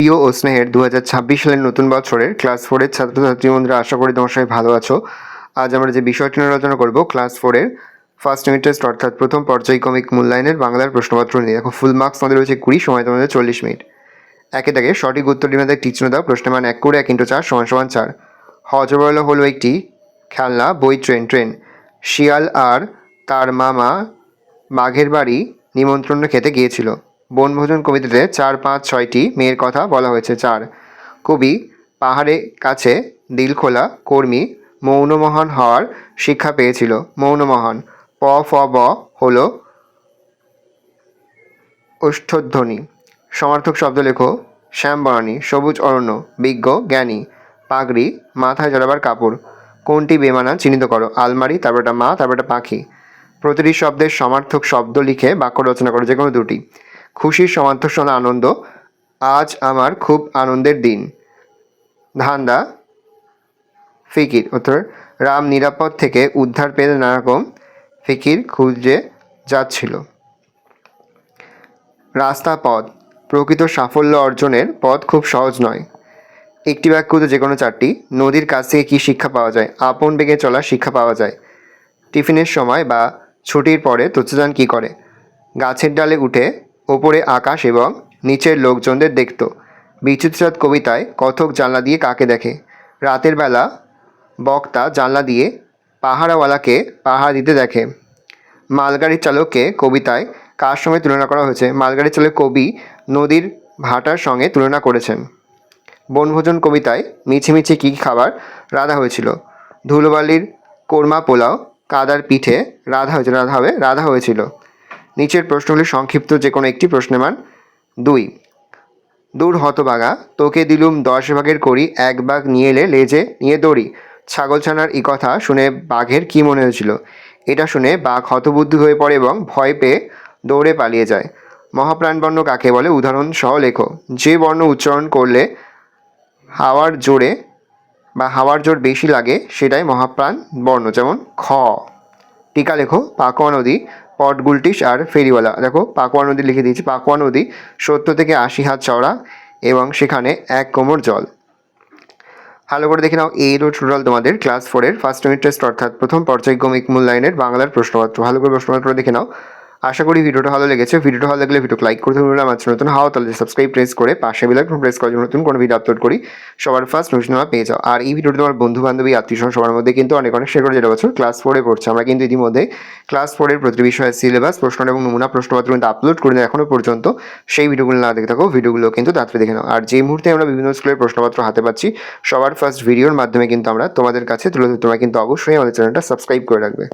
প্রিয় ও স্নেহের 2026 সালের নতুন বছরের ক্লাস 4-এর ছাত্রছাত্রী বন্ধুরা, আশা করি তোমার সবাই ভালো আছো। আজ আমরা যে বিষয়টি নিয়ে আলোচনা করব ক্লাস 4-এর ফার্স্ট ইউনিট টেস্ট অর্থাৎ প্রথম পর্যায়ক্রমিক মূল্যায়নের বাংলার প্রশ্নপত্র নিয়ে। দেখো, ফুল মার্কস আমাদের রয়েছে 20, সময় তোমাদের 40 মিনিট। একে দাগে সঠিক উত্তরটি আমাদের টিচনো দাও। প্রশ্নের মান 1 করে 1 × 4 = 4। হজবরল হলো একটি খেলনা, বই, ট্রেন। শিয়াল আর তার মামা বাঘের বাড়ি নিমন্ত্রণ খেতে গিয়েছিল। বনভোজন কবিতাতে 4, 5, 6টি মেয়ের কথা বলা হয়েছে। 4। কবি পাহাড়ে কাছে দিলখোলা কর্মী মৌনমহান হওয়ার শিক্ষা পেয়েছিল। মৌনমহান। প, ফ, ব হলো ওষ্ঠধ্বনি। সমার্থক শব্দ লেখো। শ্যামবর্ণী, সবুজ অরণ্য, বিজ্ঞ, জ্ঞানী। পাগড়ি, মাথায় জড়াবার কাপড়। কোনটি বেমানান চিহ্নিত করো। আলমারি, তারপরটা মা, তারপরটা পাখি। প্রতিটি শব্দের সমার্থক শব্দ লিখে বাক্য রচনা করো, যে কোনো দুটি। খুশির সমার্থক শোনো আনন্দ। আজ আমার খুব আনন্দের দিন। ধান্দা, ফিকির। উত্তর, রাম নিরাপদ থেকে উদ্ধার পেতে নানারকম ফিকির খুঁজে যাচ্ছিল। রাস্তা, পথ। প্রকৃত সাফল্য অর্জনের পথ খুব সহজ নয়। একটি বাক্যতে যে কোনো 4টি। নদীর কাছ থেকে কী শিক্ষা পাওয়া যায়। আপন বেগে চলার শিক্ষা পাওয়া যায়। টিফিনের সময় বা ছুটির পরে তোচ্চজান কী করে। গাছের ডালে উঠে ওপরে আকাশ এবং নিচের লোকজনদের দেখত। বিচিত্রচাঁদ কবিতায় কথক জানলা দিয়ে কাকে দেখে। রাতের বেলা বক্তা জানলা দিয়ে পাহারাওয়ালাকে পাহারা দিতে দেখে। মালগাড়ির চালককে কবিতায় কার সঙ্গে তুলনা করা হয়েছে। মালগাড়ির চালক কবি নদীর ভাটার সঙ্গে তুলনা করেছেন। বনভোজন কবিতায় মিছিমিছি কী খাবার রাধা হয়েছিল। ধুলোবালির কোরমা পোলাও, কাদার পিঠে রাধা হয়েছিল। নিচের প্রশ্নগুলি সংক্ষিপ্ত, যে কোনো একটি। প্রশ্নের মান 2। দূর হতবাগা, তোকে দিলুম 10 ভাগের করি, 1 ভাগ নিয়ে এলে লেজে নিয়ে দড়ি। ছাগলছানার এই কথা শুনে বাঘের কী মনে হয়েছিল। এটা শুনে বাঘ হতবুদ্ধি হয়ে পড়ে এবং ভয় পেয়ে দৌড়ে পালিয়ে যায়। মহাপ্রাণবর্ণ কাকে বলে, উদাহরণ সহ লেখো। যে বর্ণ উচ্চারণ করলে হাওয়ার জোর বেশি লাগে সেটাই মহাপ্রাণ বর্ণ, যেমন খ। টিকা লেখো। পাকোয়া নদী, পটগুলটিস আর ফেরিওয়ালা। দেখো, পাকোয়া নদী লিখে দিয়েছি। পাকোয়া নদী 70 থেকে 80 হাত চওড়া এবং সেখানে 1 কোমর জল। ভালো করে দেখে নাও, এই টোটাল তোমাদের ক্লাস 4-এর ফার্স্ট ইউনিট টেস্ট অর্থাৎ প্রথম পর্যায়ক্রমিক মূল্যায়নের বাংলার প্রশ্নপত্র। ভালো করে প্রশ্নপত্র দেখে নাও। আশা করি ভিডিওটা ভালো লেগেছে। ভিডিওটা ভালো লাগলে ভিডিওকে লাইক করতে ভুলবে না। আমার নতুন হওয়া তাহলে সাবস্ক্রাইব প্রেস করে পাশে বেল আইকন প্রেস করে নতুন কোনো ভিডিও আপলোড করি সবার ফার্স্ট নোটিফিকেশন পেয়ে যাও। আর এই ভিডিওটা তোমার বন্ধু বান্ধবী আত্মীয়স্বজন সবার মধ্যে কিন্তু অনেক শেয়ার করে, যেটা বছর ক্লাস 4-এ পড়ছে। আমরা কিন্তু ইতিমধ্যে ক্লাস 4-এর প্রতিটি বিষয়ের সিলেবাস, প্রশ্ন এবং নমুনা প্রশ্নপত্র কিন্তু আপলোড করে দিই এখনও পর্যন্ত। সেই ভিডিওগুলো না দেখে থাকো, ভিডিওগুলো কিন্তু তাড়াতাড়ি দেখে নাও। আর যে মুহূর্তে আমরা বিভিন্ন স্কুলের প্রশ্নপত্র হাতে পাচ্ছি সবার ফার্স্ট ভিডিওর মাধ্যমে কিন্তু আমরা তোমাদের কাছে তুলে ধরি। তোমরা কিন্তু অবশ্যই আমাদের চ্যানেলটা সাবস্ক্রাইব করে রাখবে।